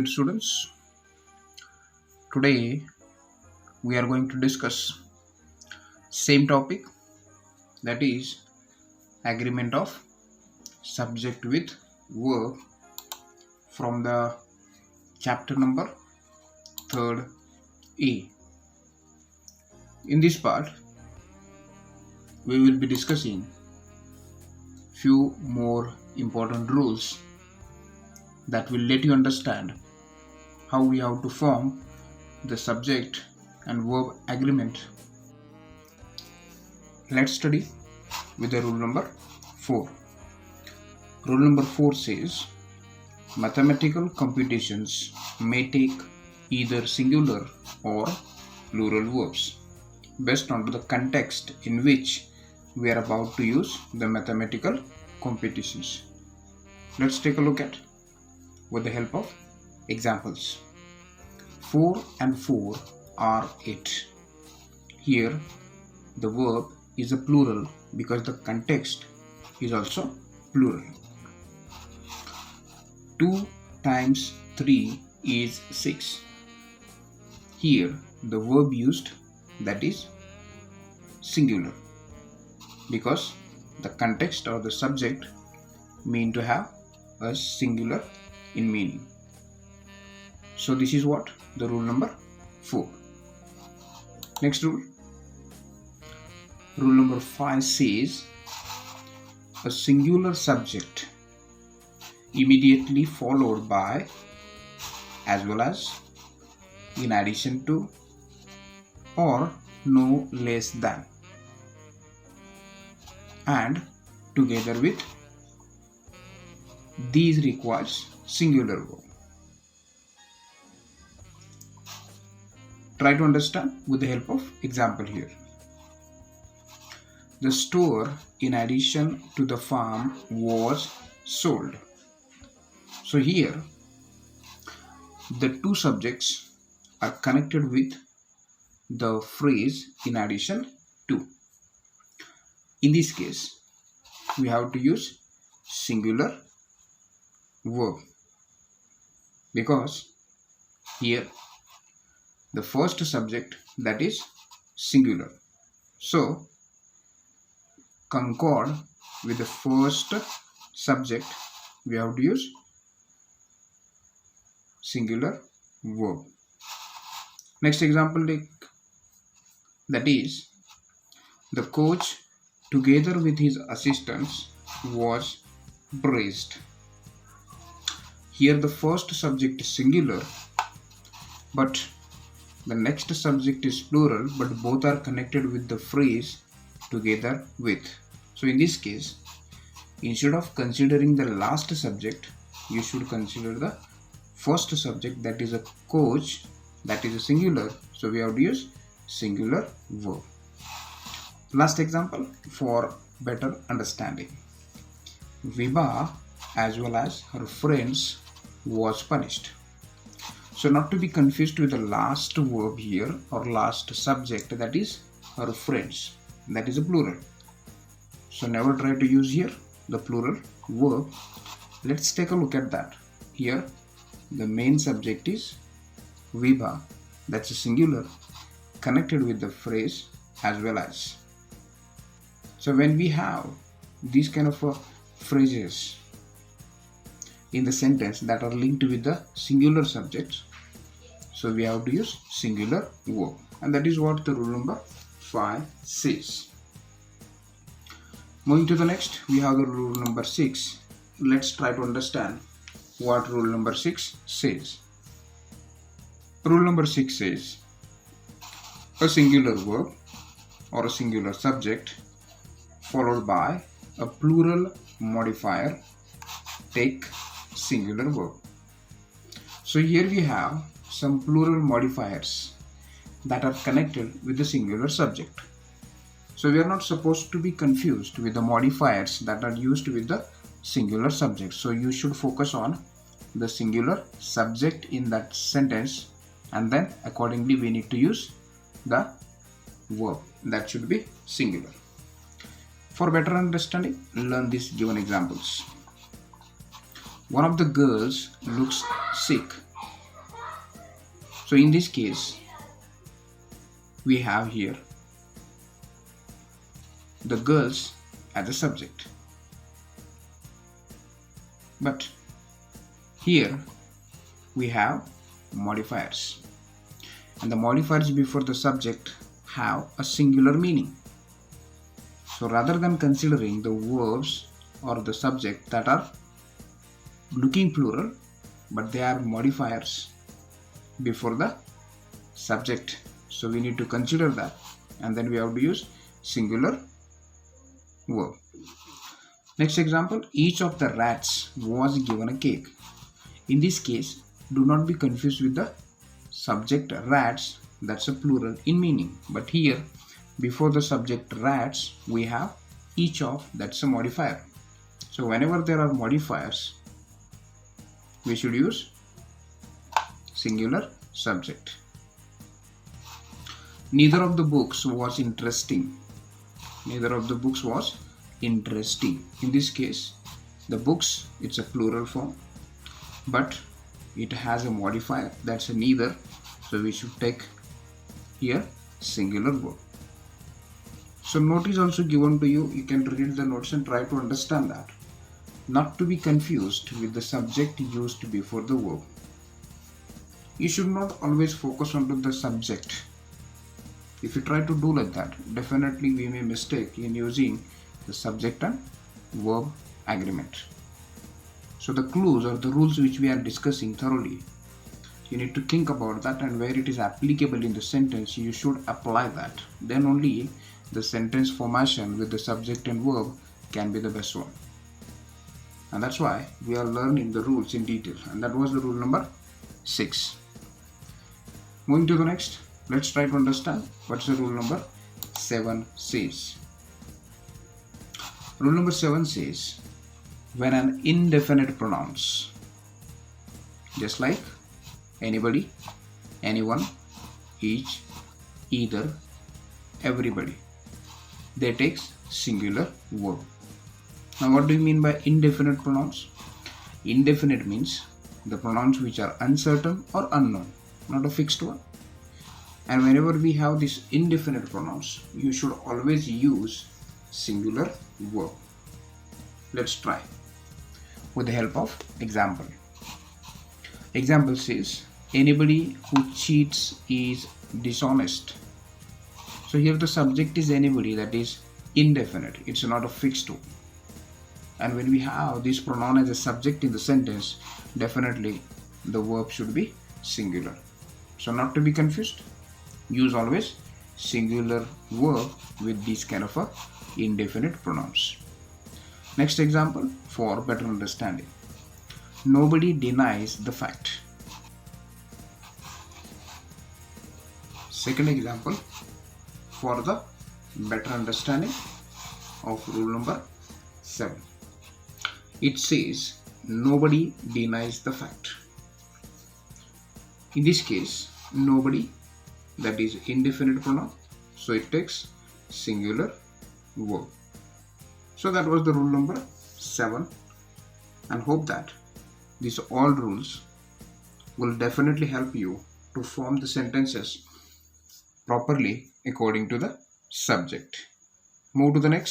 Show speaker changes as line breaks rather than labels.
Good students, today we are going to discuss same topic, that is agreement of subject with verb from the chapter number 3rd A. In this part we will be discussing few more important rules that will let you understand how we have to form the subject and verb agreement. Let's study with the rule number 4. Rule number 4 says mathematical computations may take either singular or plural verbs based on the context in which we are about to use the mathematical computations. Let's take a look at with the help of examples. 4 and 4 are 8. Here the verb is a plural because the context is also plural. 2 times 3 is 6. Here the verb used, that is singular, because the context or the subject mean to have a singular in meaning. So this is what the rule number 4. Next rule. Rule number 5 says a singular subject immediately followed by, as well as, in addition to, or no less than, and together with, these requires singular verb. Try to understand with the help of example here. The store in addition to the farm was sold. So here the two subjects are connected with the phrase in addition to. In this case we have to use singular verb because here the first subject, that is singular. So concord with the first subject we have to use singular verb. Next example take, that is the coach together with his assistants was praised. Here the first subject is singular but the next subject is plural, but both are connected with the phrase together with. So in this case, instead of considering the last subject, you should consider the first subject, that is a coach, that is a singular. So we have to use singular verb. Last example for better understanding. Vibha as well as her friends was punished. So not to be confused with the last verb here or last subject, that is her friends, that is a plural. So never try to use here the plural verb. Let's take a look at that. Here the main subject is Vibha, that's a singular, connected with the phrase as well as. So when we have these kind of phrases in the sentence that are linked with the singular subjects, so we have to use singular verb, and that is what the rule number 5 says. Moving to the next, we have the rule number 6. Let's try to understand what rule number 6 says. Rule number 6 says a singular verb or a singular subject followed by a plural modifier take singular verb. So here we have some plural modifiers that are connected with the singular subject. So we are not supposed to be confused with the modifiers that are used with the singular subject. So you should focus on the singular subject in that sentence, and then accordingly we need to use the verb that should be singular. For better understanding, learn these given examples. One of the girls looks sick So in this case, we have here the girls as a subject. But here we have modifiers. And the modifiers before the subject have a singular meaning. So rather than considering the verbs or the subject that are looking plural, but they are modifiers before the subject. So we need to consider that, and then we have to use singular verb. Next example, each of the rats was given a cake. In this case, do not be confused with the subject rats, that's a plural in meaning. But here, before the subject rats, we have each of, that's a modifier. So whenever there are modifiers, we should use singular subject. Neither of the books was interesting. Neither of the books was interesting. In this case, the books, it's a plural form, but it has a modifier, that's a neither. So we should take here singular verb. So note is also given to you. You can read the notes and try to understand that. Not to be confused with the subject used before the verb. You should not always focus on the subject. If you try to do like that, definitely we may mistake in using the subject and verb agreement. So the clues or the rules which we are discussing thoroughly, you need to think about that, and where it is applicable in the sentence, you should apply that. Then only the sentence formation with the subject and verb can be the best one. And that's why we are learning the rules in detail. And that was the rule number 6. Moving to the next, let's try to understand what's the rule number 7 says. Rule number 7 says, when an indefinite pronouns, just like anybody, anyone, each, either, everybody, they takes singular verb. Now what do you mean by indefinite pronouns? Indefinite means the pronouns which are uncertain or unknown, not a fixed one. And whenever we have these indefinite pronouns, you should always use singular verb. Let's try with the help of example. Example says, anybody who cheats is dishonest. So here the subject is anybody, that is indefinite. It's not a fixed one. And when we have this pronoun as a subject in the sentence, definitely the verb should be singular. So not to be confused, use always singular verb with these kind of a indefinite pronouns. Next example for better understanding. Nobody denies the fact. Second example for the better understanding of rule number 7. It says nobody denies the fact. In this case, nobody, that is indefinite pronoun, so it takes singular verb. So that was the rule number 7, and hope that these all rules will definitely help you to form the sentences properly according to the subject. Move to the next.